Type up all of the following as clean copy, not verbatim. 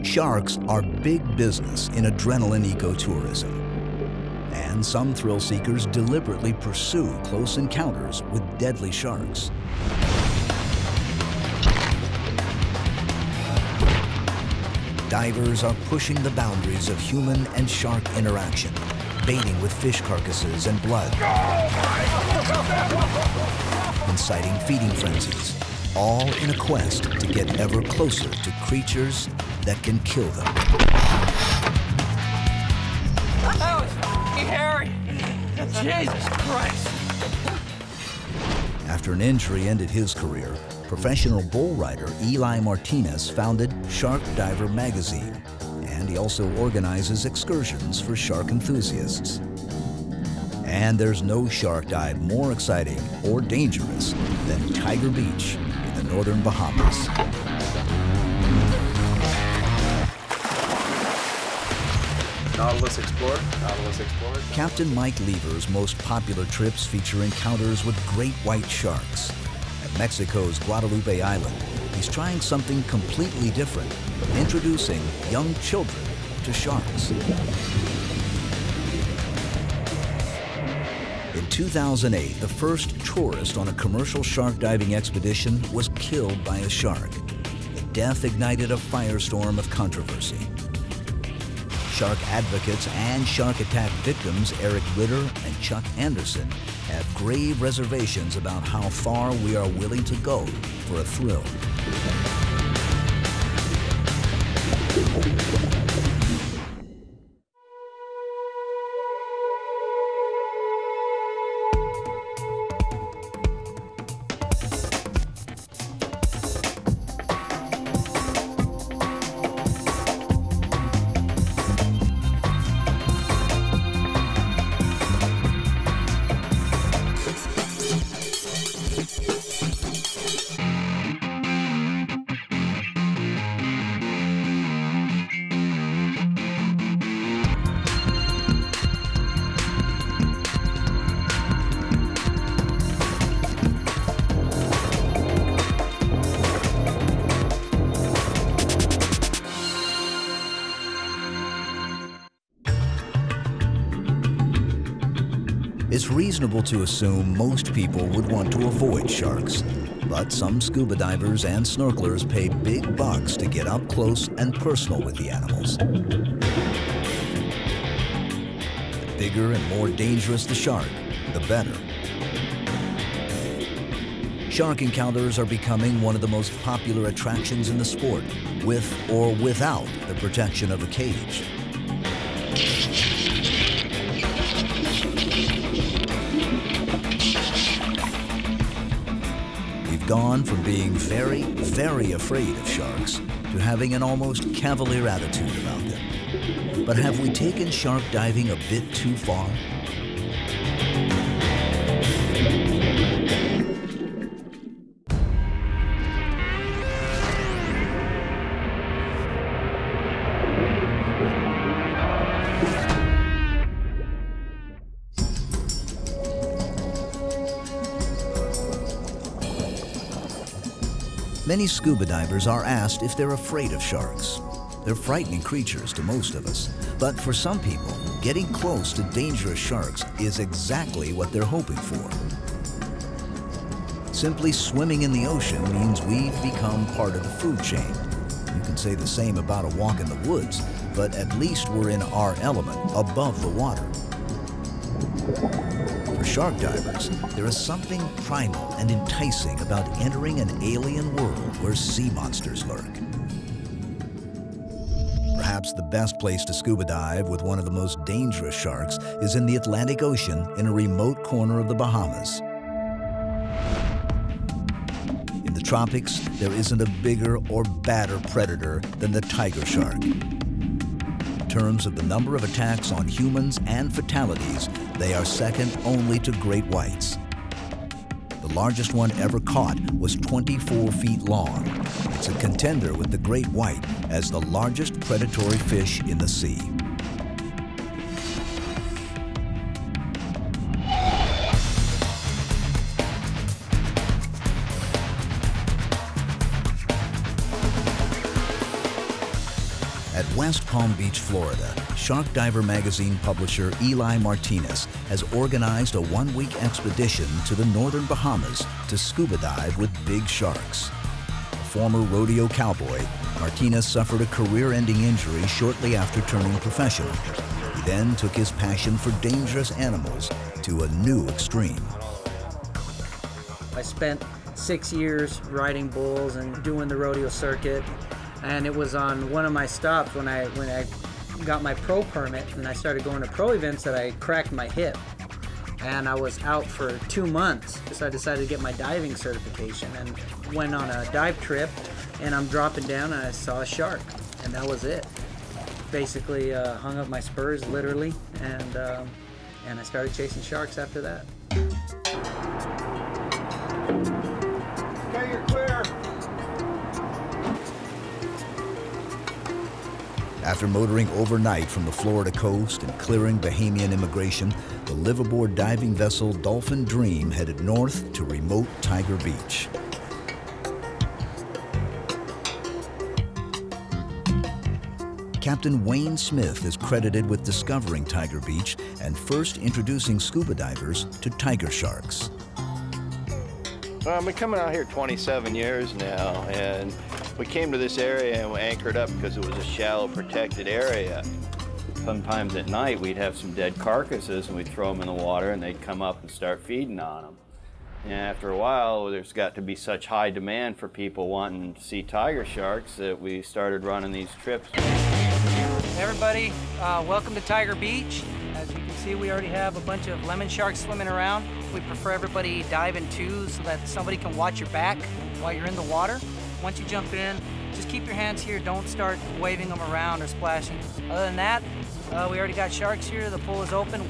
Sharks are big business in adrenaline ecotourism, and some thrill seekers deliberately pursue close encounters with deadly sharks. Divers are pushing the boundaries of human and shark interaction, baiting with fish carcasses and blood, inciting feeding frenzies, all in a quest to get ever closer to creatures that can kill them. That was f***ing hairy. Jesus Christ. After an injury ended his career, professional bull rider Eli Martinez founded Shark Diver magazine, and he also organizes excursions for shark enthusiasts. And there's no shark dive more exciting or dangerous than Tiger Beach in the northern Bahamas. Nautilus Explorer, Nautilus Explorer. Captain Mike Lever's most popular trips feature encounters with great white sharks. At Mexico's Guadeloupe Island, he's trying something completely different, introducing young children to sharks. In 2008, the first tourist on a commercial shark diving expedition was killed by a shark. The death ignited a firestorm of controversy. Shark advocates and shark attack victims Eric Ritter and Chuck Anderson have grave reservations about how far we are willing to go for a thrill. It's reasonable to assume most people would want to avoid sharks, but some scuba divers and snorkelers pay big bucks to get up close and personal with the animals. The bigger and more dangerous the shark, the better. Shark encounters are becoming one of the most popular attractions in the sport, with or without the protection of a cage. We've gone from being very, very afraid of sharks to having an almost cavalier attitude about them. But have we taken shark diving a bit too far? Many scuba divers are asked if they're afraid of sharks. They're frightening creatures to most of us, but for some people, getting close to dangerous sharks is exactly what they're hoping for. Simply swimming in the ocean means we've become part of the food chain. You can say the same about a walk in the woods, but at least we're in our element, above the water. For shark divers, there is something primal and enticing about entering an alien world where sea monsters lurk. Perhaps the best place to scuba dive with one of the most dangerous sharks is in the Atlantic Ocean in a remote corner of the Bahamas. In the tropics, there isn't a bigger or badder predator than the tiger shark. In terms of the number of attacks on humans and fatalities, they are second only to great whites. The largest one ever caught was 24 feet long. It's a contender with the great white as the largest predatory fish in the sea. At West Palm Beach, Florida, Shark Diver magazine publisher Eli Martinez has organized a one-week expedition to the northern Bahamas to scuba dive with big sharks. A former rodeo cowboy, Martinez suffered a career-ending injury shortly after turning professional. He then took his passion for dangerous animals to a new extreme. I spent 6 years riding bulls and doing the rodeo circuit. And it was on one of my stops when I got my pro permit and I started going to pro events that I cracked my hip. And I was out for 2 months. So I decided to get my diving certification and went on a dive trip, and I'm dropping down and I saw a shark, and that was it. Basically hung up my spurs, literally, and I started chasing sharks after that. Okay, you're clear. After motoring overnight from the Florida coast and clearing Bahamian immigration, the liveaboard diving vessel Dolphin Dream headed north to remote Tiger Beach. Captain Wayne Smith is credited with discovering Tiger Beach and first introducing scuba divers to tiger sharks. Well, I've been coming out here 27 years now, and we came to this area and we anchored up because it was a shallow, protected area. Sometimes at night we'd have some dead carcasses and we'd throw them in the water and they'd come up and start feeding on them. And after a while, there's got to be such high demand for people wanting to see tiger sharks that we started running these trips. Hey everybody, welcome to Tiger Beach. As you can see, we already have a bunch of lemon sharks swimming around. We prefer everybody dive in twos so that somebody can watch your back while you're in the water. Once you jump in, just keep your hands here. Don't start waving them around or splashing. Other than that, we already got sharks here. The pool is open.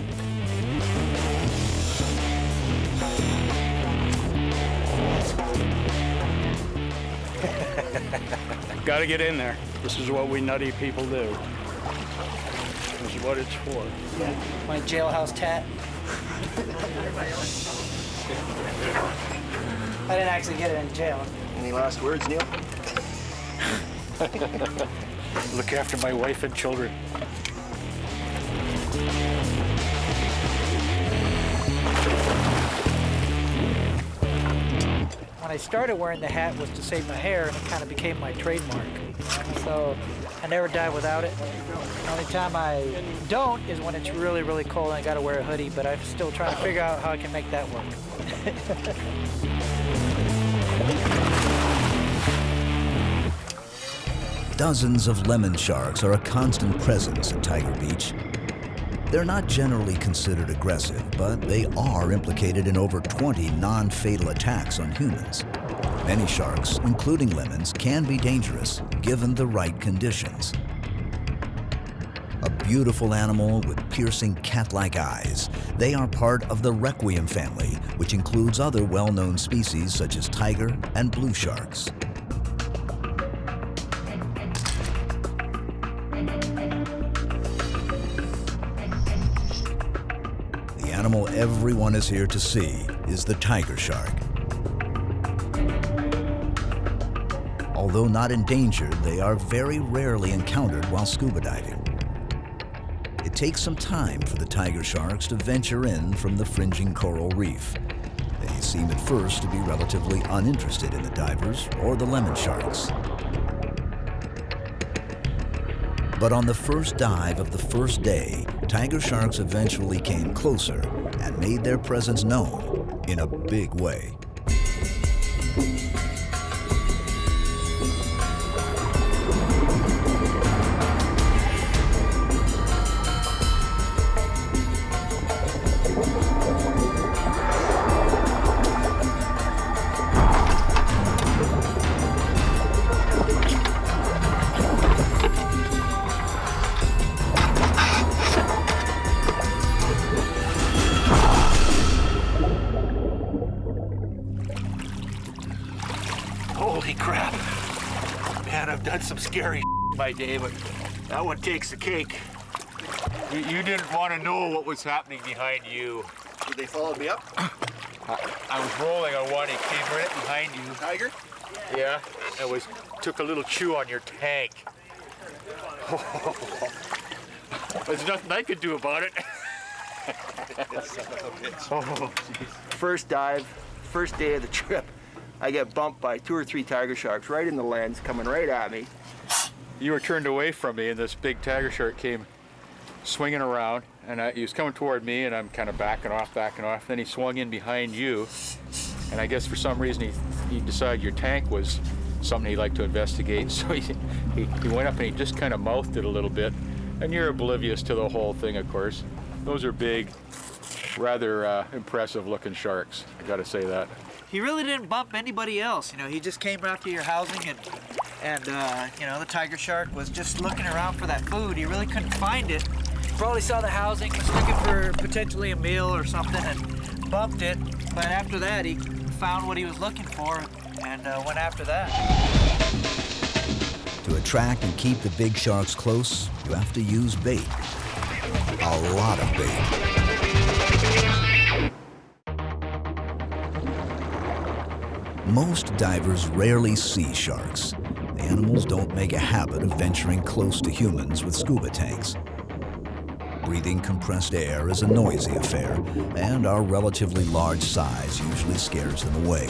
Gotta get in there. This is what we nutty people do. This is what it's for. Yeah, my jailhouse tat. I didn't actually get it in jail. Any last words, Neil? Look after my wife and children. When I started wearing the hat was to save my hair, and it kind of became my trademark. So I never dive without it. The only time I don't is when it's really, really cold and I gotta wear a hoodie, but I'm still trying to figure out how I can make that work. Dozens of lemon sharks are a constant presence at Tiger Beach. They're not generally considered aggressive, but they are implicated in over 20 non-fatal attacks on humans. Many sharks, including lemons, can be dangerous given the right conditions. A beautiful animal with piercing cat-like eyes, they are part of the Requiem family, which includes other well-known species such as tiger and blue sharks. The animal everyone is here to see is the tiger shark. Although not endangered, they are very rarely encountered while scuba diving. It takes some time for the tiger sharks to venture in from the fringing coral reef. They seem at first to be relatively uninterested in the divers or the lemon sharks. But on the first dive of the first day, tiger sharks eventually came closer and made their presence known in a big way. Holy crap. Man, I've done some scary my day, but that one takes the cake. You didn't want to know what was happening behind you. Did they follow me up? I was rolling on one, it came right behind you. Tiger? Yeah, took a little chew on your tank. There's nothing I could do about it. Oh, First dive, first day of the trip, I get bumped by 2 or 3 tiger sharks right in the lens, coming right at me. You were turned away from me, and this big tiger shark came swinging around, and he was coming toward me, and I'm kind of backing off. Then he swung in behind you, and I guess for some reason he decided your tank was something he'd like to investigate, so he went up and he just kind of mouthed it a little bit, and you're oblivious to the whole thing, of course. Those are big, rather impressive looking sharks, I gotta say that. He really didn't bump anybody else, you know, he just came after your housing and you know, the tiger shark was just looking around for that food. He really couldn't find it. Probably saw the housing, was looking for potentially a meal or something and bumped it. But after that, he found what he was looking for and went after that. To attract and keep the big sharks close, you have to use bait. A lot of bait. Most divers rarely see sharks. The animals don't make a habit of venturing close to humans with scuba tanks. Breathing compressed air is a noisy affair, and our relatively large size usually scares them away.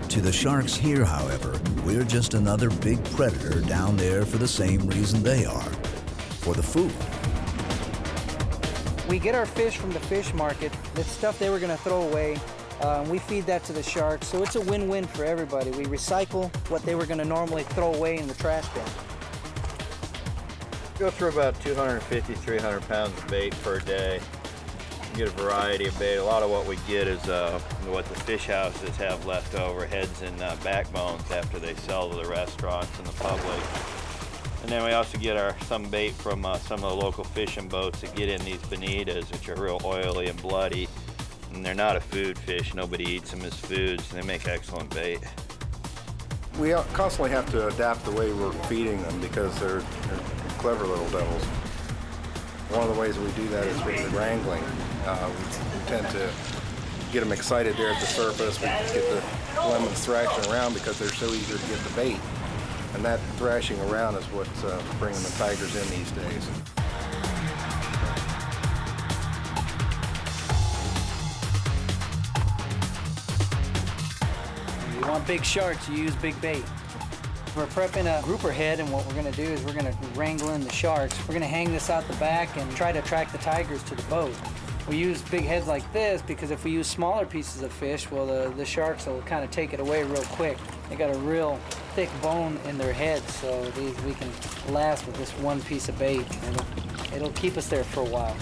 To the sharks here, however, we're just another big predator down there for the same reason they are, for the food. We get our fish from the fish market. It's stuff they were going to throw away. We feed that to the sharks, so it's a win-win for everybody. We recycle what they were going to normally throw away in the trash bin. Go through about 250, 300 pounds of bait per day. You get a variety of bait. A lot of what we get is what the fish houses have left over, heads and backbones after they sell to the restaurants and the public. And then we also get some bait from some of the local fishing boats that get in these bonitas, which are real oily and bloody. And they're not a food fish. Nobody eats them as foods. They make excellent bait. We constantly have to adapt the way we're feeding them because they're clever little devils. One of the ways we do that is with the wrangling. We tend to get them excited there at the surface. We get the lemons thrashing around because they're so eager to get the bait. And that thrashing around is what's bringing the tigers in these days. If you want big sharks, you use big bait. We're prepping a grouper head, and what we're going to do is we're going to wrangle in the sharks. We're going to hang this out the back and try to attract the tigers to the boat. We use big heads like this because if we use smaller pieces of fish, well, the sharks will kind of take it away real quick. They got a real thick bone in their heads, so we can last with this one piece of bait. It'll keep us there for a while.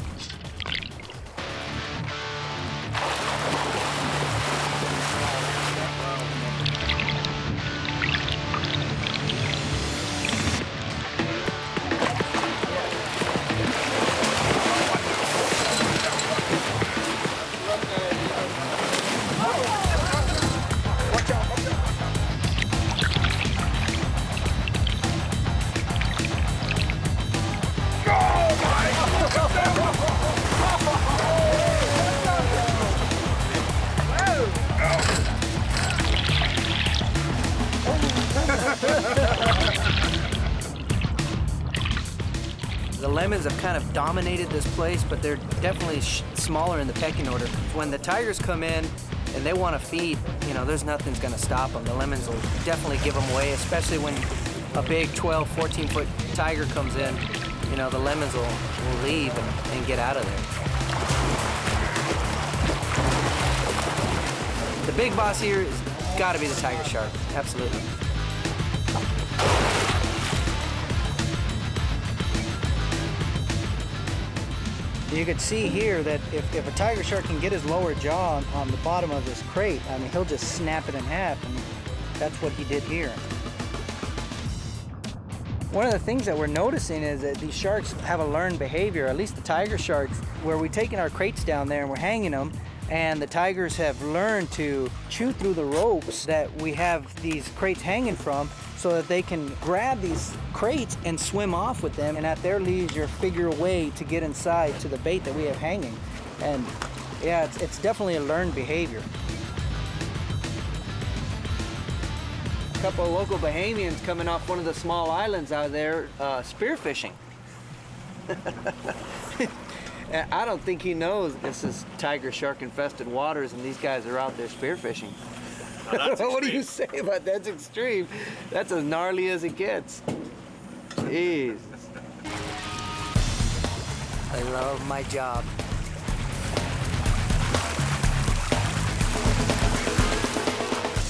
The lemons have kind of dominated this place, but they're definitely smaller in the pecking order. When the tigers come in and they want to feed, you know, there's nothing's going to stop them. The lemons will definitely give them away, especially when a big 12, 14-foot tiger comes in. You know, the lemons will leave and get out of there. The big boss here has got to be the tiger shark, absolutely. You can see here that if a tiger shark can get his lower jaw on the bottom of this crate, I mean, he'll just snap it in half, and that's what he did here. One of the things that we're noticing is that these sharks have a learned behavior, at least the tiger sharks, where we're taking our crates down there and we're hanging them, and the tigers have learned to chew through the ropes that we have these crates hanging from, so that they can grab these crates and swim off with them, and at their leisure figure a way to get inside to the bait that we have hanging. And yeah, it's definitely a learned behavior. couple of local Bahamians coming off one of the small islands out there spearfishing. And I don't think he knows this is tiger shark infested waters and these guys are out there spearfishing. What do you say about that? That's extreme. That's as gnarly as it gets. Jeez. I love my job.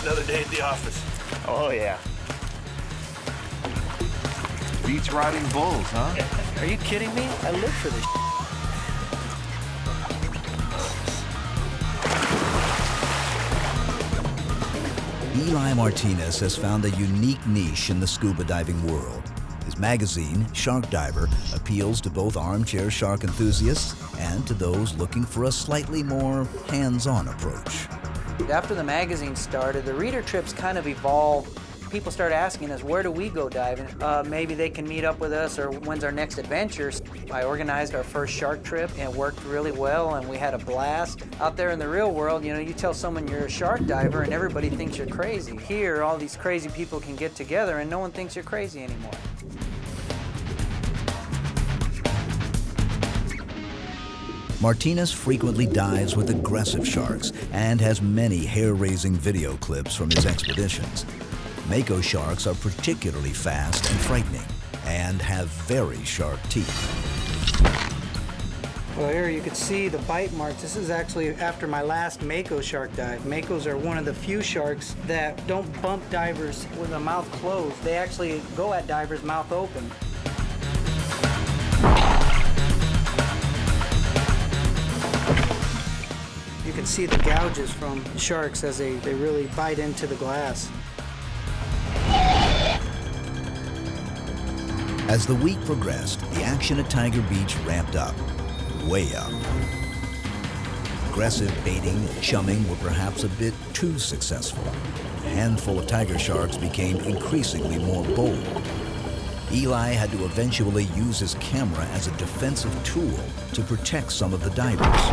Another day at the office. Oh, yeah. Beach riding bulls, huh? Are you kidding me? I live for this. Eli Martinez has found a unique niche in the scuba diving world. His magazine, Shark Diver, appeals to both armchair shark enthusiasts and to those looking for a slightly more hands-on approach. After the magazine started, the reader trips kind of evolved. People started asking us, where do we go diving? Maybe they can meet up with us, or when's our next adventure? I organized our first shark trip, and it worked really well, and we had a blast. Out there in the real world, you know, you tell someone you're a shark diver, and everybody thinks you're crazy. Here, all these crazy people can get together, and no one thinks you're crazy anymore. Martinez frequently dives with aggressive sharks and has many hair-raising video clips from his expeditions. Mako sharks are particularly fast and frightening and have very sharp teeth. Well, here you can see the bite marks. This is actually after my last Mako shark dive. Makos are one of the few sharks that don't bump divers with their mouth closed. They actually go at divers mouth open. You can see the gouges from sharks as they really bite into the glass. As the week progressed, the action at Tiger Beach ramped up, way up. Aggressive baiting and chumming were perhaps a bit too successful. A handful of tiger sharks became increasingly more bold. Eli had to eventually use his camera as a defensive tool to protect some of the divers.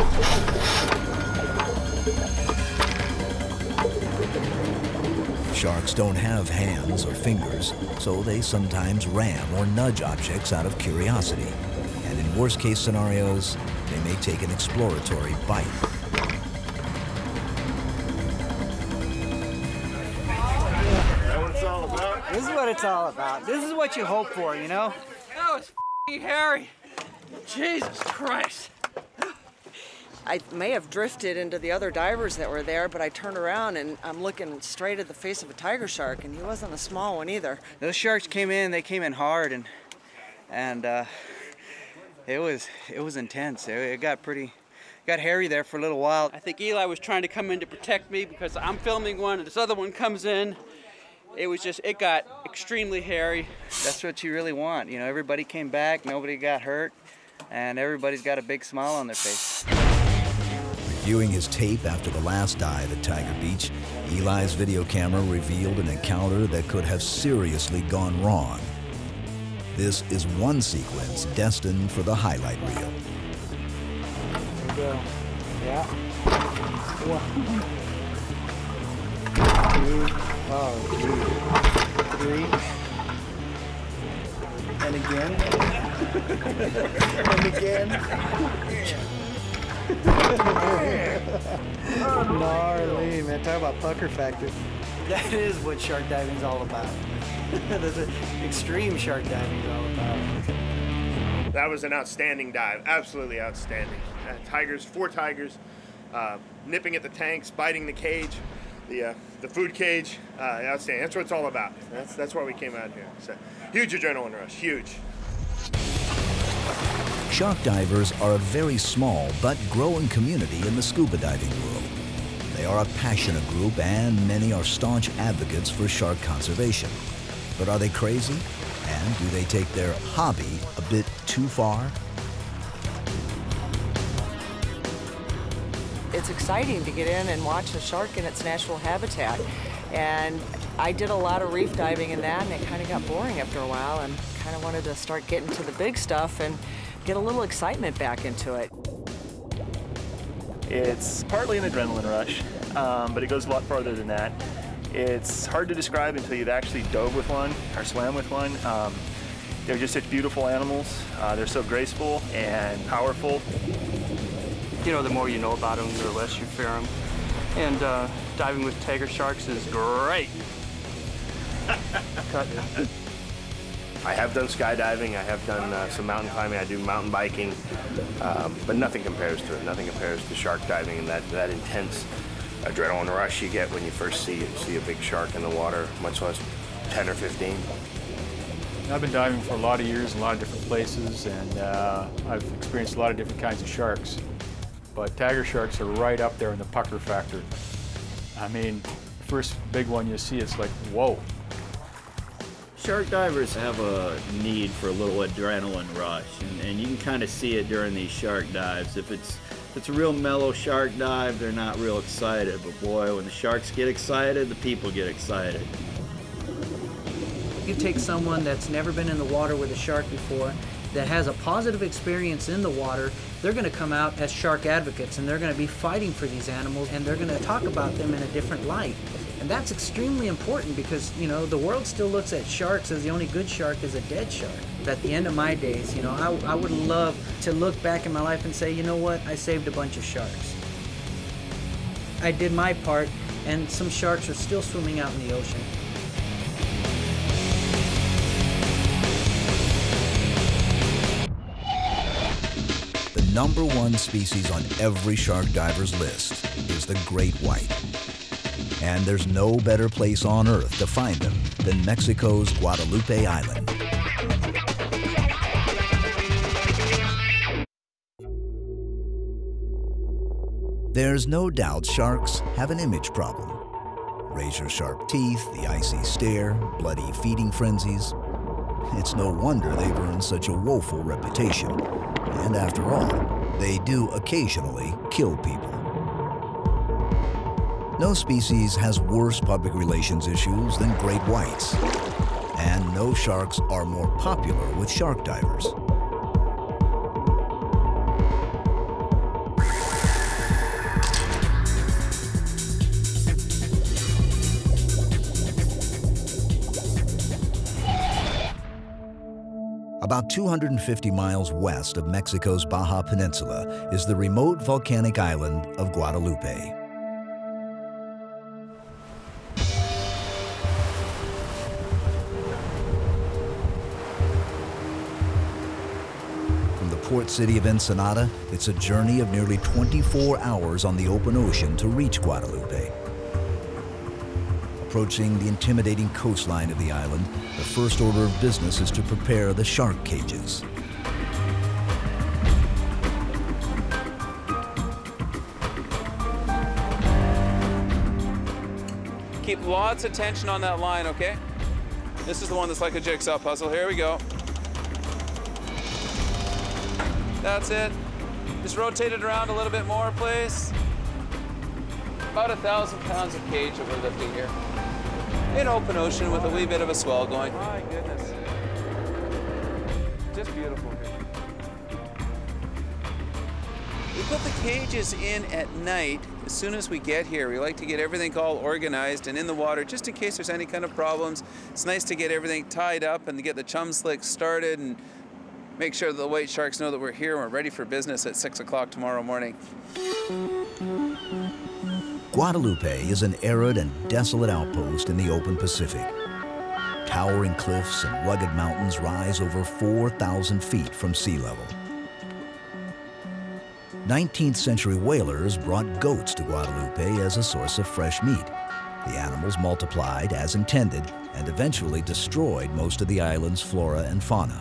Sharks don't have hands or fingers, so they sometimes ram or nudge objects out of curiosity. And in worst-case scenarios, they may take an exploratory bite. This is what it's all about. This is what you hope for, you know? That was f***ing hairy. Jesus Christ. I may have drifted into the other divers that were there, but I turned around and I'm looking straight at the face of a tiger shark, and he wasn't a small one either. Those sharks came in, they came in hard, and it was intense. It got hairy there for a little while. I think Eli was trying to come in to protect me because I'm filming one and this other one comes in. It got extremely hairy. That's what you really want. You know, everybody came back, nobody got hurt, and everybody's got a big smile on their face. Reviewing his tape after the last dive at Tiger Beach, Eli's video camera revealed an encounter that could have seriously gone wrong. This is one sequence destined for the highlight reel. There we go. Yeah. 1, 2, oh, 3, and again, and again. Gnarly, man. Talk about pucker factor. That is what shark diving is all about. That's what extreme shark diving is all about. That was an outstanding dive, absolutely outstanding. Tigers, 4 tigers, nipping at the tanks, biting the cage, the food cage, outstanding. That's what it's all about. That's why we came out here. So, huge adrenaline rush, huge. Shark divers are a very small but growing community in the scuba diving world. They are a passionate group and many are staunch advocates for shark conservation. But are they crazy? And do they take their hobby a bit too far? It's exciting to get in and watch a shark in its natural habitat. And I did a lot of reef diving in that, and it kind of got boring after a while, and kind of wanted to start getting to the big stuff and get a little excitement back into it. It's partly an adrenaline rush, but it goes a lot farther than that. It's hard to describe until you've actually dove with one or swam with one. They're just such beautiful animals. They're so graceful and powerful. You know, the more you know about them, the less you fear them. And diving with tiger sharks is great. I have done skydiving, I have done some mountain climbing, I do mountain biking, but nothing compares to it. Nothing compares to shark diving and that intense adrenaline rush you get when you first see a big shark in the water, much less 10 or 15. I've been diving for a lot of years in a lot of different places, and I've experienced a lot of different kinds of sharks. But tiger sharks are right up there in the pucker factor. I mean, the first big one you see, it's like, whoa. Shark divers have a need for a little adrenaline rush, and you can kind of see it during these shark dives. If it's a real mellow shark dive, they're not real excited, but boy, when the sharks get excited, the people get excited. You take someone that's never been in the water with a shark before, that has a positive experience in the water, they're going to come out as shark advocates, and they're going to be fighting for these animals, and they're going to talk about them in a different light. And that's extremely important because, you know, the world still looks at sharks as the only good shark is a dead shark. At the end of my days, you know, I would love to look back in my life and say, you know what, I saved a bunch of sharks. I did my part, and some sharks are still swimming out in the ocean. The #1 species on every shark diver's list is the great white. And there's no better place on Earth to find them than Mexico's Guadeloupe Island. There's no doubt sharks have an image problem. Razor-sharp teeth, the icy stare, bloody feeding frenzies. It's no wonder they've earned such a woeful reputation. And after all, they do occasionally kill people. No species has worse public relations issues than great whites. And no sharks are more popular with shark divers. About 250 miles west of Mexico's Baja Peninsula is the remote volcanic island of Guadeloupe. From the port city of Ensenada, it's a journey of nearly 24 hours on the open ocean to reach Guadeloupe. Approaching the intimidating coastline of the island, the first order of business is to prepare the shark cages. Keep lots of tension on that line, okay? This is the one that's like a jigsaw puzzle. Here we go. That's it. Just rotate it around a little bit more, please. About 1,000 pounds of cage that we're lifting here. In open ocean with a wee bit of a swell going. My goodness. Just beautiful here. We put the cages in at night as soon as we get here. We like to get everything all organized and in the water just in case there's any kind of problems. It's nice to get everything tied up and to get the chum slicks started and make sure that the white sharks know that we're here and we're ready for business at 6 o'clock tomorrow morning. Guadeloupe is an arid and desolate outpost in the open Pacific. Towering cliffs and rugged mountains rise over 4,000 feet from sea level. 19th century whalers brought goats to Guadeloupe as a source of fresh meat. The animals multiplied as intended and eventually destroyed most of the island's flora and fauna.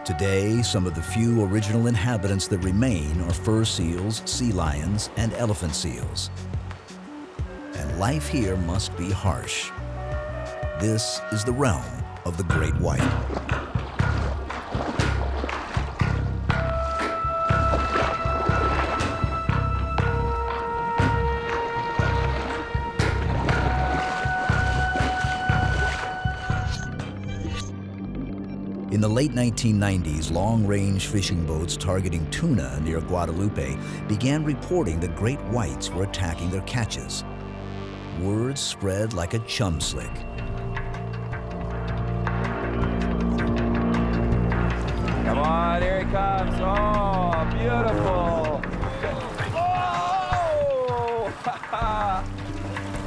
Today, some of the few original inhabitants that remain are fur seals, sea lions, and elephant seals. And life here must be harsh. This is the realm of the great white. In the late 1990s, long-range fishing boats targeting tuna near Guadeloupe began reporting that great whites were attacking their catches. Word spread like a chum slick. Come on, here he comes. Oh, beautiful. Oh!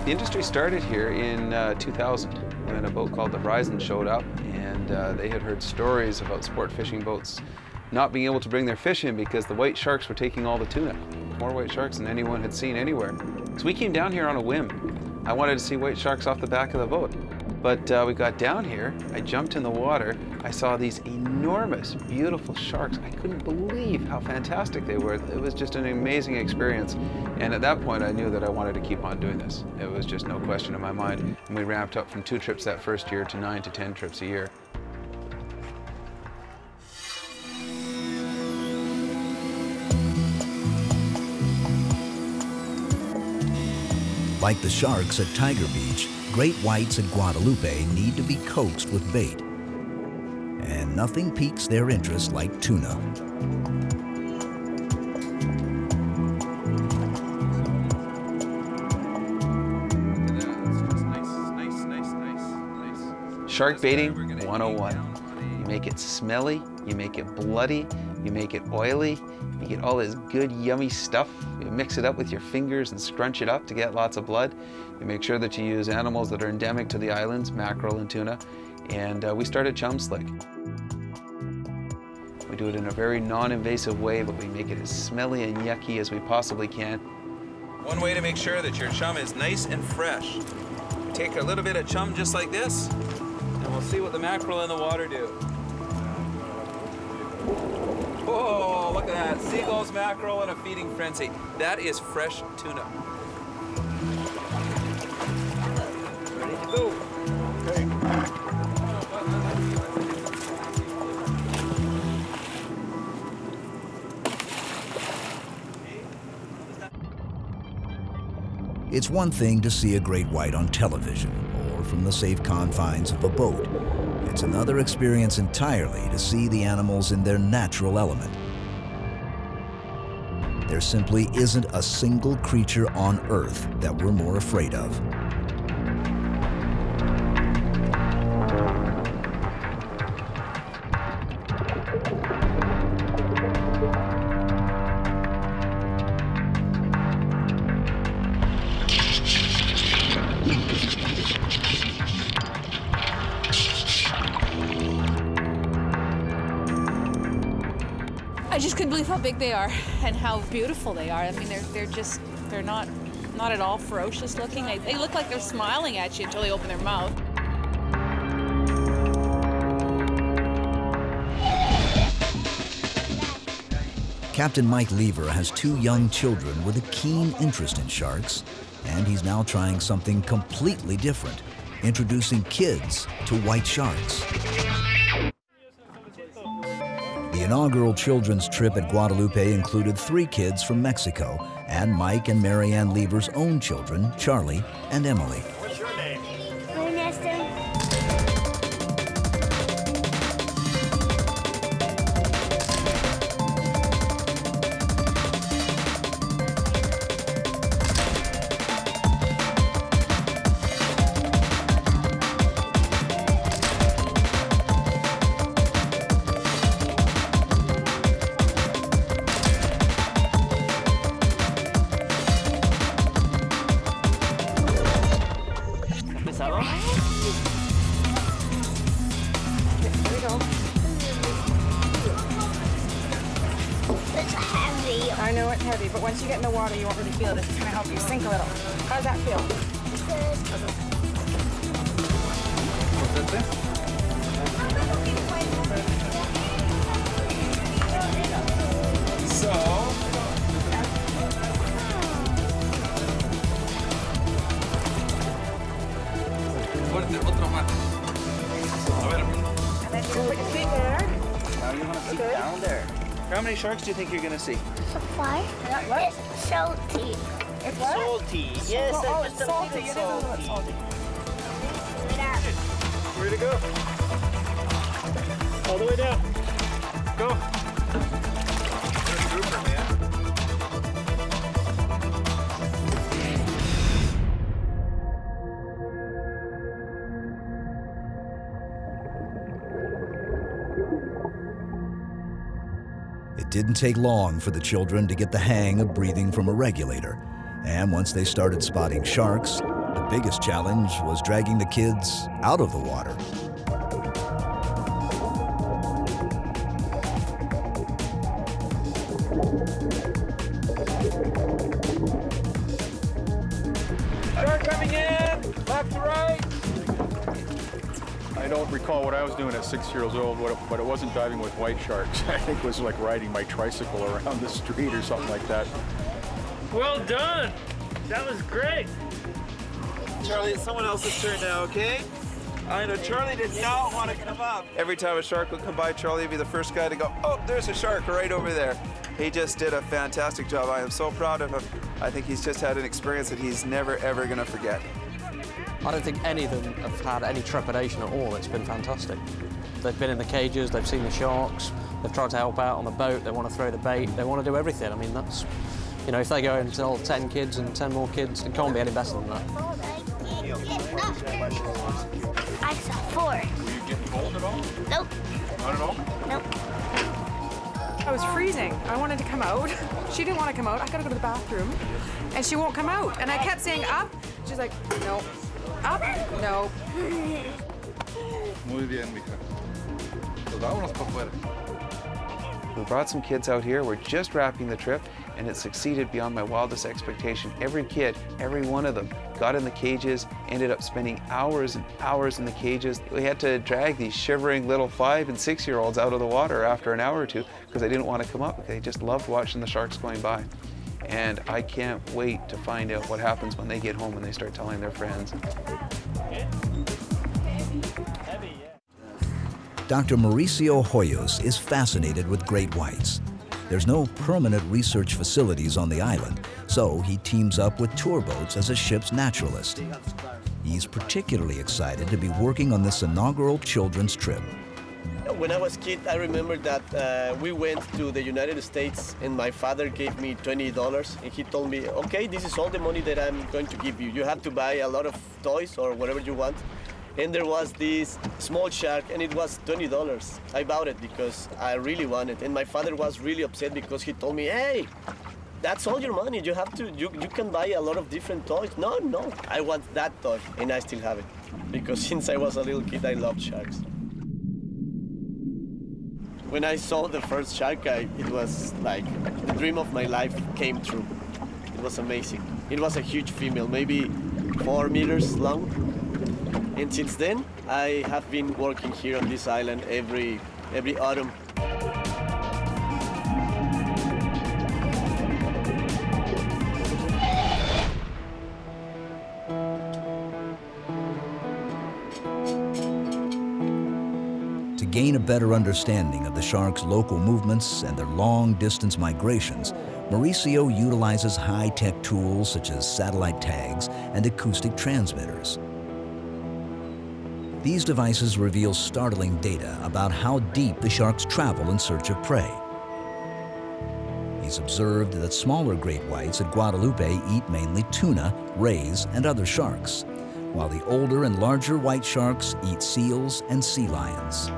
The industry started here in 2000 when a boat called the Horizon showed up, and they had heard stories about sport fishing boats not being able to bring their fish in because the white sharks were taking all the tuna. More white sharks than anyone had seen anywhere. So we came down here on a whim. I wanted to see white sharks off the back of the boat. But we got down here, I jumped in the water, I saw these enormous, beautiful sharks. I couldn't believe how fantastic they were. It was just an amazing experience. And at that point, I knew that I wanted to keep on doing this. It was just no question in my mind. And we ramped up from 2 trips that first year to 9 to 10 trips a year. Like the sharks at Tiger Beach, great whites at Guadeloupe need to be coaxed with bait. And nothing piques their interest like tuna. Shark baiting 101. You make it smelly, you make it bloody, you make it oily, you get all this good yummy stuff. You mix it up with your fingers and scrunch it up to get lots of blood. You make sure that you use animals that are endemic to the islands, mackerel and tuna. And we started chum slick. We do it in a very non-invasive way, but we make it as smelly and yucky as we possibly can. One way to make sure that your chum is nice and fresh. We take a little bit of chum just like this, and we'll see what the mackerel in the water do. Whoa, look at that. Seagulls, mackerel, and a feeding frenzy. That is fresh tuna. Ready to go. Okay. It's one thing to see a great white on television or from the safe confines of a boat. It's another experience entirely to see the animals in their natural element. There simply isn't a single creature on Earth that we're more afraid of. I just couldn't believe how big they are and how beautiful they are. I mean, they're not at all ferocious looking. They look like they're smiling at you until they open their mouth. Captain Mike Lever has 2 young children with a keen interest in sharks, and he's now trying something completely different, introducing kids to white sharks. The inaugural children's trip at Guadeloupe included 3 kids from Mexico and Mike and Marianne Lever's own children, Charlie and Emily. What's your name? Ernesto. I know it's heavy, but once you get in the water, you won't really feel it. It's kind of help you sink a little. How does that feel? Otro más. A ver. And then you put your feet there. Now you want to keep down there. How many sharks do you think you're going to see? Supply. It's salty. It's what? Salty. Yes, oh, it's salty. It is a little bit salty. Where to go? All the way down. Go. It didn't take long for the children to get the hang of breathing from a regulator. And once they started spotting sharks, the biggest challenge was dragging the kids out of the water. Shark coming in, left to right. I don't recall what I was doing at 6 years old, but it wasn't diving with white sharks. I think it was like riding my tricycle around the street or something like that. Well done. That was great. Charlie, it's someone else's turn now, okay? I know Charlie did not want to come up. Every time a shark would come by, Charlie would be the first guy to go, oh, there's a shark right over there. He just did a fantastic job. I am so proud of him. I think he's just had an experience that he's never, ever going to forget. I don't think any of them have had any trepidation at all. It's been fantastic. They've been in the cages, they've seen the sharks, they've tried to help out on the boat, they want to throw the bait, they want to do everything. I mean, that's, you know, if they go and tell 10 kids and 10 more kids, it can't be any better than that. I saw 4. Were you getting cold at all? Nope. Not at all? Nope. I was freezing. I wanted to come out. She didn't want to come out. I gotta go to the bathroom. And she won't come out. And I kept saying up. She's like, no. Up? No. Muy bien, mija. Pues vámonos para afuera. We brought some kids out here. We're just wrapping the trip, and it succeeded beyond my wildest expectation. Every kid, every one of them, got in the cages, ended up spending hours and hours in the cages. We had to drag these shivering little 5- and 6-year-olds out of the water after an hour or two because they didn't want to come up. They just loved watching the sharks going by. And I can't wait to find out what happens when they get home and they start telling their friends. Dr. Mauricio Hoyos is fascinated with great whites. There's no permanent research facilities on the island, so he teams up with tour boats as a ship's naturalist. He's particularly excited to be working on this inaugural children's trip. When I was a kid, I remember that we went to the United States and my father gave me $20 and he told me, okay, this is all the money that I'm going to give you. You have to buy a lot of toys or whatever you want. And there was this small shark and it was $20. I bought it because I really wanted it. And my father was really upset because he told me, hey, that's all your money. You have to, you can buy a lot of different toys. No, I want that toy and I still have it. Because since I was a little kid, I loved sharks. When I saw the first shark, it was like the dream of my life came true. It was amazing. It was a huge female, maybe 4 meters long. And since then, I have been working here on this island every autumn. To gain a better understanding of the sharks' local movements and their long-distance migrations, Mauricio utilizes high-tech tools such as satellite tags and acoustic transmitters. These devices reveal startling data about how deep the sharks travel in search of prey. He's observed that smaller great whites at Guadeloupe eat mainly tuna, rays, and other sharks, while the older and larger white sharks eat seals and sea lions.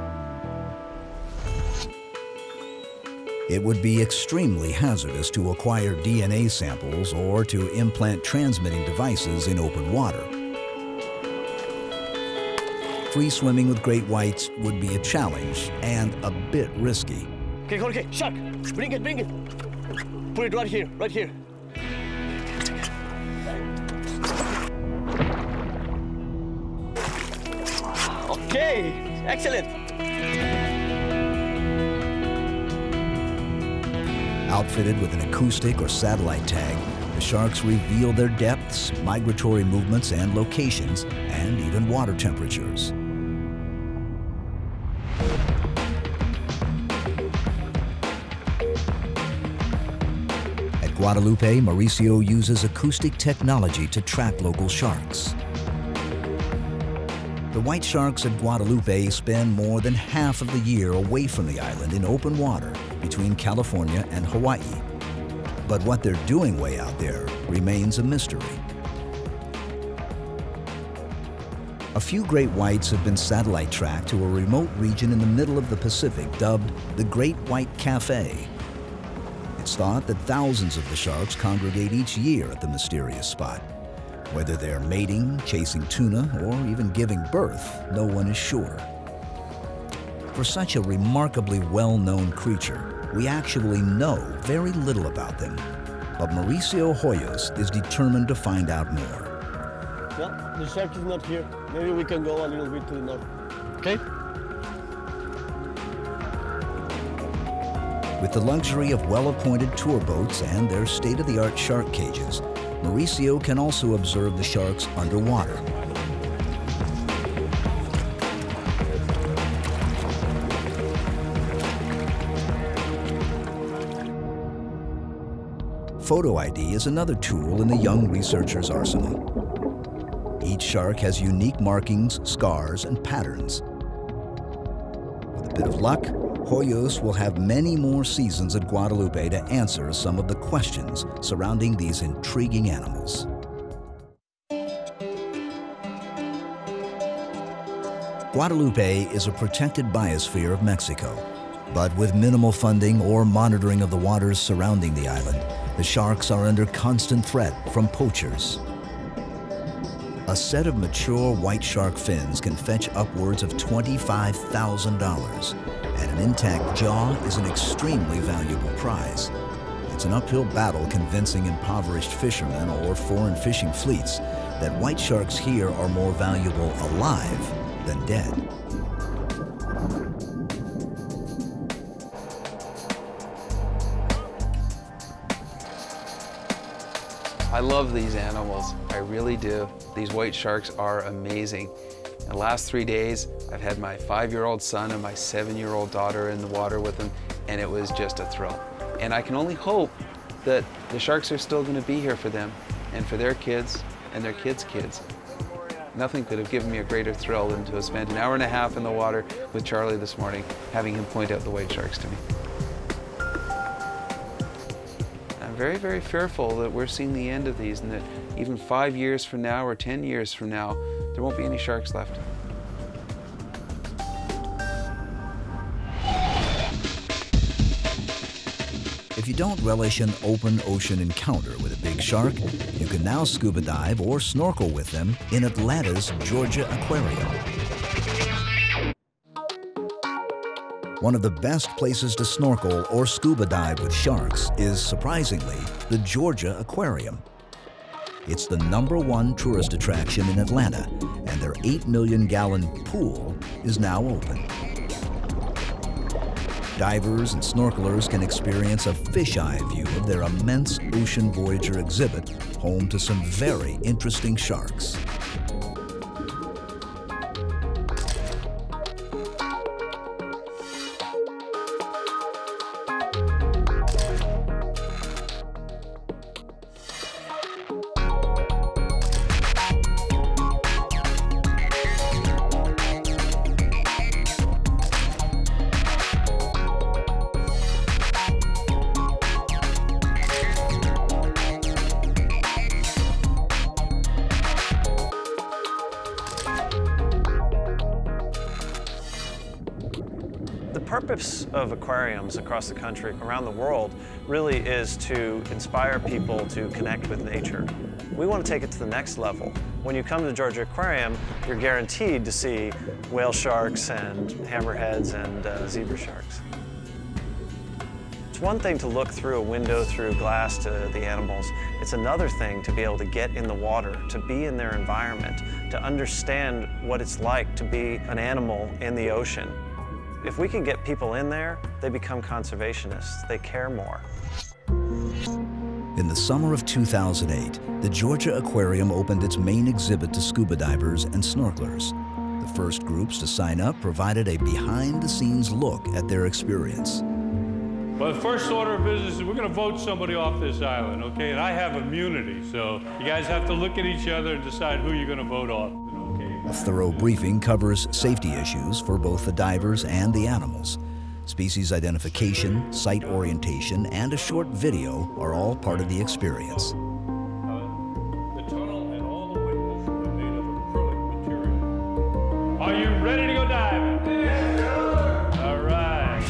It would be extremely hazardous to acquire DNA samples or to implant transmitting devices in open water. Free swimming with great whites would be a challenge and a bit risky. Okay, Jorge, shark, bring it. Put it right here. Okay, excellent. Outfitted with an acoustic or satellite tag, the sharks reveal their depths, migratory movements and locations, and even water temperatures. At Guadeloupe, Mauricio uses acoustic technology to track local sharks. The white sharks at Guadeloupe spend more than half of the year away from the island in open water between California and Hawaii. But what they're doing way out there remains a mystery. A few great whites have been satellite tracked to a remote region in the middle of the Pacific dubbed the Great White Cafe. It's thought that thousands of the sharks congregate each year at the mysterious spot. Whether they're mating, chasing tuna, or even giving birth, no one is sure. For such a remarkably well-known creature, we actually know very little about them. But Mauricio Hoyos is determined to find out more. Well, the shark is not here. Maybe we can go a little bit to the north. Okay? With the luxury of well-appointed tour boats and their state-of-the-art shark cages, Mauricio can also observe the sharks underwater. Photo ID is another tool in the young researcher's arsenal. Each shark has unique markings, scars, and patterns. With a bit of luck, Hoyos will have many more seasons at Guadeloupe to answer some of the questions surrounding these intriguing animals. Guadeloupe is a protected biosphere of Mexico, but with minimal funding or monitoring of the waters surrounding the island, the sharks are under constant threat from poachers. A set of mature white shark fins can fetch upwards of $25,000, and an intact jaw is an extremely valuable prize. It's an uphill battle convincing impoverished fishermen or foreign fishing fleets that white sharks here are more valuable alive than dead. I love these animals, I really do. These white sharks are amazing. In the last 3 days, I've had my 5-year-old son and my 7-year-old daughter in the water with them, and it was just a thrill. And I can only hope that the sharks are still going to be here for them and for their kids and their kids' kids. Nothing could have given me a greater thrill than to have spent an hour and a half in the water with Charlie this morning, having him point out the white sharks to me. I'm very, very fearful that we're seeing the end of these and that even 5 years from now or 10 years from now, there won't be any sharks left. If you don't relish an open ocean encounter with a big shark, you can now scuba dive or snorkel with them in Atlanta's Georgia Aquarium. One of the best places to snorkel or scuba dive with sharks is, surprisingly, the Georgia Aquarium. It's the #1 tourist attraction in Atlanta, and their 8 million gallon pool is now open. Divers and snorkelers can experience a fisheye view of their immense Ocean Voyager exhibit, home to some very interesting sharks. The purpose of aquariums across the country, around the world, really is to inspire people to connect with nature. We want to take it to the next level. When you come to the Georgia Aquarium, you're guaranteed to see whale sharks and hammerheads and zebra sharks. It's one thing to look through a window, through glass to the animals. It's another thing to be able to get in the water, to be in their environment, to understand what it's like to be an animal in the ocean. If we can get people in there, they become conservationists. They care more. In the summer of 2008, the Georgia Aquarium opened its main exhibit to scuba divers and snorkelers. The first groups to sign up provided a behind-the-scenes look at their experience. Well, the first order of business is we're going to vote somebody off this island, okay? And I have immunity, so you guys have to look at each other and decide who you're going to vote off, okay? A thorough briefing covers safety issues for both the divers and the animals. Species identification, site orientation, and a short video are all part of the experience. The tunnel and all the windows are made of acrylic material. Are you ready to go diving? Yes, sir. All right.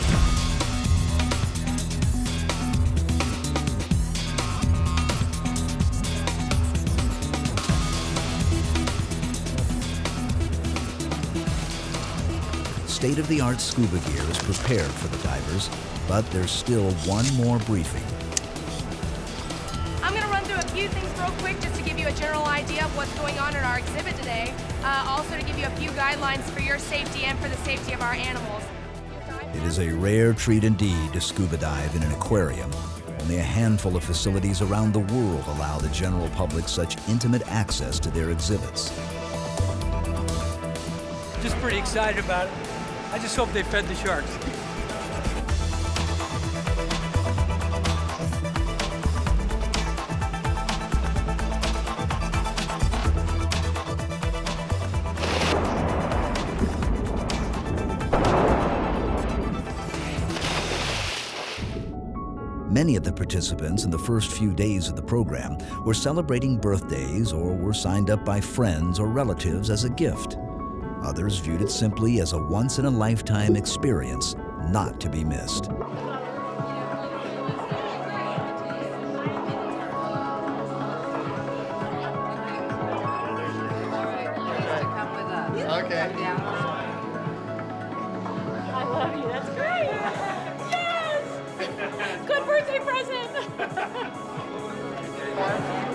State-of-the-art scuba gear is prepared for the divers, but there's still one more briefing. I'm going to run through a few things real quick just to give you a general idea of what's going on in our exhibit today. Also to give you a few guidelines for your safety and for the safety of our animals. It is a rare treat indeed to scuba dive in an aquarium. Only a handful of facilities around the world allow the general public such intimate access to their exhibits. Just pretty excited about it. I just hope they fed the sharks. Many of the participants in the first few days of the program were celebrating birthdays or were signed up by friends or relatives as a gift. Others viewed it simply as a once-in-a-lifetime experience, not to be missed. Okay. I love you. That's great. Yes! Good birthday present.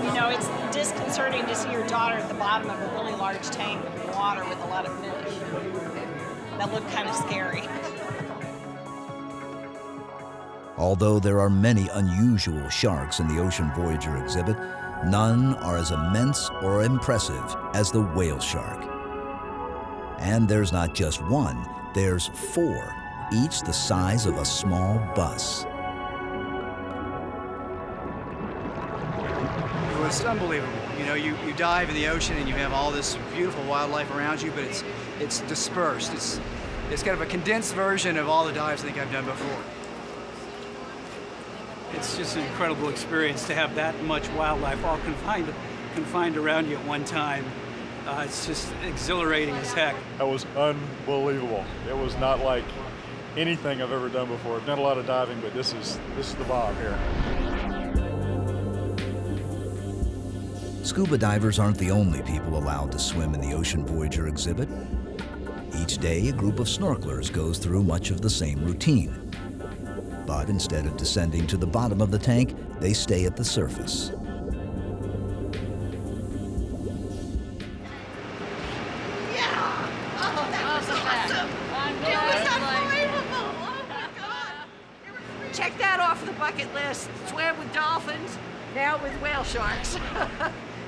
You know, it's disconcerting to see your daughter at the bottom of a really large tank of water with a lot of fish. That looked kind of scary. Although there are many unusual sharks in the Ocean Voyager exhibit, none are as immense or impressive as the whale shark. And there's not just one, there's 4, each the size of a small bus. It was unbelievable. You know, you dive in the ocean and you have all this beautiful wildlife around you, but it's dispersed. It's kind of a condensed version of all the dives I think I've done before. It's just an incredible experience to have that much wildlife all confined around you at one time. It's just exhilarating as heck. That was unbelievable. It was not like anything I've ever done before. I've done a lot of diving, but this is the bomb here. Scuba divers aren't the only people allowed to swim in the Ocean Voyager exhibit. Each day, a group of snorkelers goes through much of the same routine. But instead of descending to the bottom of the tank, they stay at the surface. Check that off the bucket list. Swam with dolphins, now with whale sharks.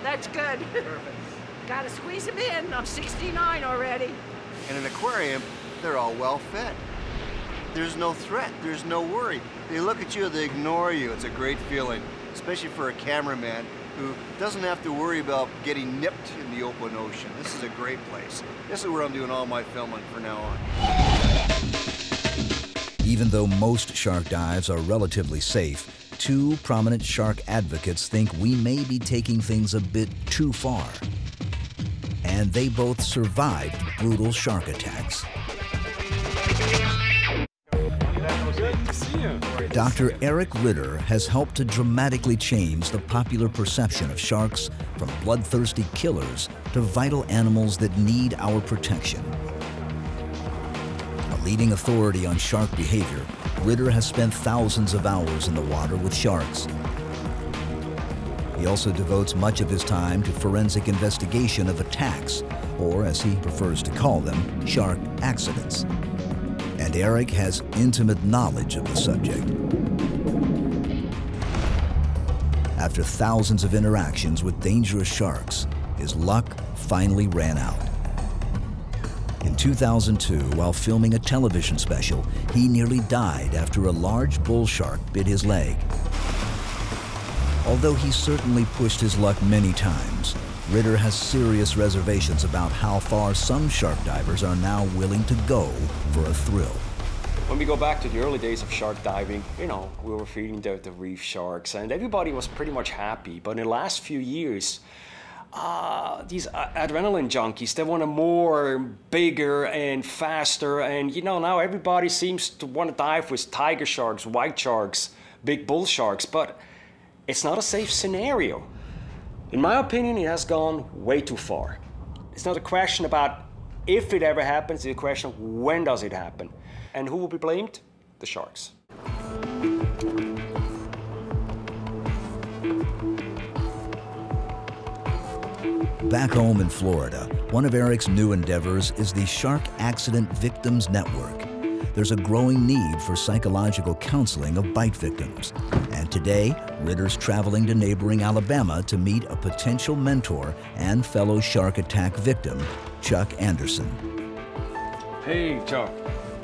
That's good. Perfect. Gotta squeeze them in. I'm 69 already. In an aquarium, they're all well fed. There's no threat, there's no worry. They look at you, they ignore you. It's a great feeling, especially for a cameraman who doesn't have to worry about getting nipped in the open ocean. This is a great place. This is where I'm doing all my filming from now on. Even though most shark dives are relatively safe, 2 prominent shark advocates think we may be taking things a bit too far. And they both survived brutal shark attacks. Dr. Eric Ritter has helped to dramatically change the popular perception of sharks from bloodthirsty killers to vital animals that need our protection. A leading authority on shark behavior, Ritter has spent thousands of hours in the water with sharks. He also devotes much of his time to forensic investigation of attacks, or as he prefers to call them, shark accidents. And Eric has intimate knowledge of the subject. After thousands of interactions with dangerous sharks, his luck finally ran out. In 2002, while filming a television special, he nearly died after a large bull shark bit his leg. Although he certainly pushed his luck many times, Ritter has serious reservations about how far some shark divers are now willing to go for a thrill. When we go back to the early days of shark diving, you know, we were feeding the reef sharks and everybody was pretty much happy. But in the last few years, these adrenaline junkies, they want more, bigger and faster. And you know, now everybody seems to want to dive with tiger sharks, white sharks, big bull sharks, but it's not a safe scenario. In my opinion, it has gone way too far. It's not a question about if it ever happens, it's a question of when does it happen. And who will be blamed? The sharks. Back home in Florida, one of Eric's new endeavors is the Shark Accident Victims Network. There's a growing need for psychological counseling of bite victims. And today, Ritter's traveling to neighboring Alabama to meet a potential mentor and fellow shark attack victim, Chuck Anderson. Hey, Chuck.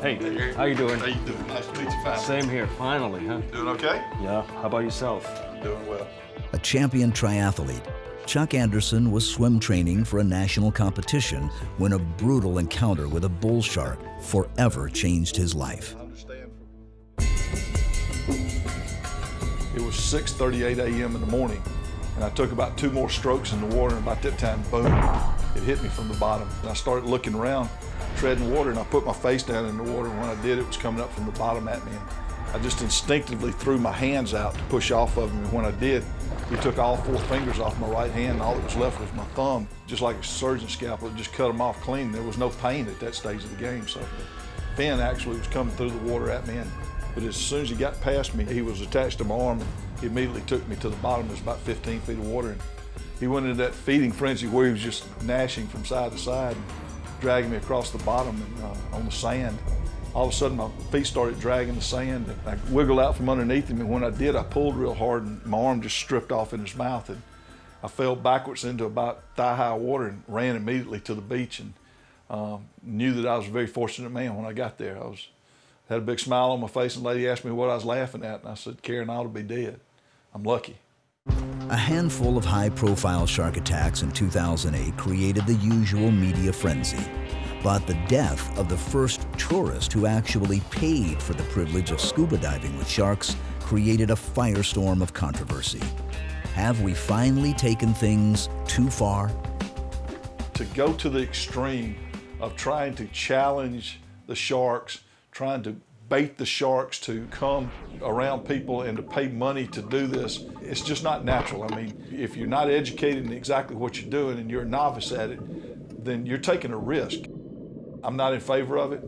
Hey, how you doing? How you doing? Nice to meet you, finally. Same here, finally, huh? Doing okay? Yeah, how about yourself? Doing well. A champion triathlete, Chuck Anderson was swim training for a national competition when a brutal encounter with a bull shark forever changed his life. It was 6:38 a.m. in the morning, and I took about 2 more strokes in the water, and about that time, boom, it hit me from the bottom. And I started looking around, treading water, and I put my face down in the water, and when I did, it was coming up from the bottom at me. And I just instinctively threw my hands out to push off of him, and when I did, he took all 4 fingers off my right hand, and all that was left was my thumb. Just like a surgeon's scalpel, it just cut them off clean. There was no pain at that stage of the game, so the fin actually was coming through the water at me. But as soon as he got past me, he was attached to my arm, and he immediately took me to the bottom. It was about 15 feet of water, and he went into that feeding frenzy where he was just gnashing from side to side, and dragging me across the bottom and, on the sand. All of a sudden, my feet started dragging the sand, and I wiggled out from underneath him, and when I did, I pulled real hard, and my arm just stripped off in his mouth, and I fell backwards into about thigh-high water and ran immediately to the beach, and knew that I was a very fortunate man when I got there. I had a big smile on my face, and the lady asked me what I was laughing at, and I said, Karen, I ought to be dead. I'm lucky. A handful of high-profile shark attacks in 2008 created the usual media frenzy. But the death of the first tourist who actually paid for the privilege of scuba diving with sharks created a firestorm of controversy. Have we finally taken things too far? To go to the extreme of trying to challenge the sharks, trying to bait the sharks to come around people and to pay money to do this, it's just not natural. I mean, if you're not educated in exactly what you're doing and you're a novice at it, then you're taking a risk. I'm not in favor of it.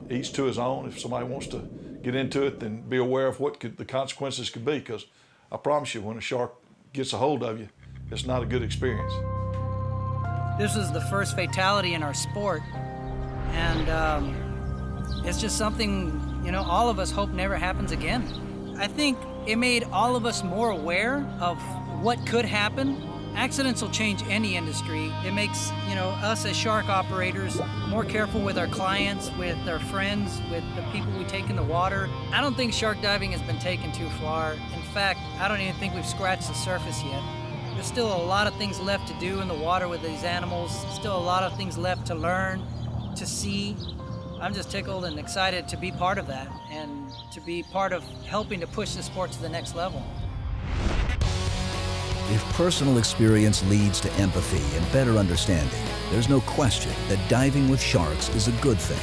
Each to his own. If somebody wants to get into it, then be aware of what the consequences could be, because I promise you, when a shark gets a hold of you, it's not a good experience. This was the first fatality in our sport, and it's just something, you know, all of us hope never happens again. I think it made all of us more aware of what could happen. Accidents will change any industry. It makes, you know, us as shark operators more careful with our clients, with our friends, with the people we take in the water. I don't think shark diving has been taken too far. In fact, I don't even think we've scratched the surface yet. There's still a lot of things left to do in the water with these animals, still a lot of things left to learn, to see. I'm just tickled and excited to be part of that and to be part of helping to push the sport to the next level. If personal experience leads to empathy and better understanding, there's no question that diving with sharks is a good thing.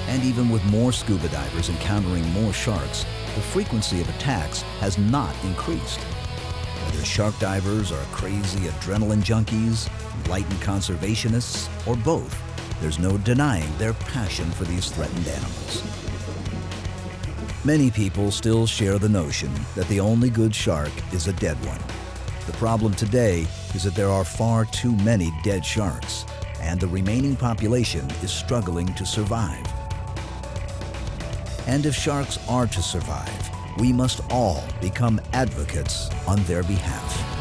And even with more scuba divers encountering more sharks, the frequency of attacks has not increased. Whether shark divers are crazy adrenaline junkies, enlightened conservationists, or both, there's no denying their passion for these threatened animals. Many people still share the notion that the only good shark is a dead one. The problem today is that there are far too many dead sharks, and the remaining population is struggling to survive. And if sharks are to survive, we must all become advocates on their behalf.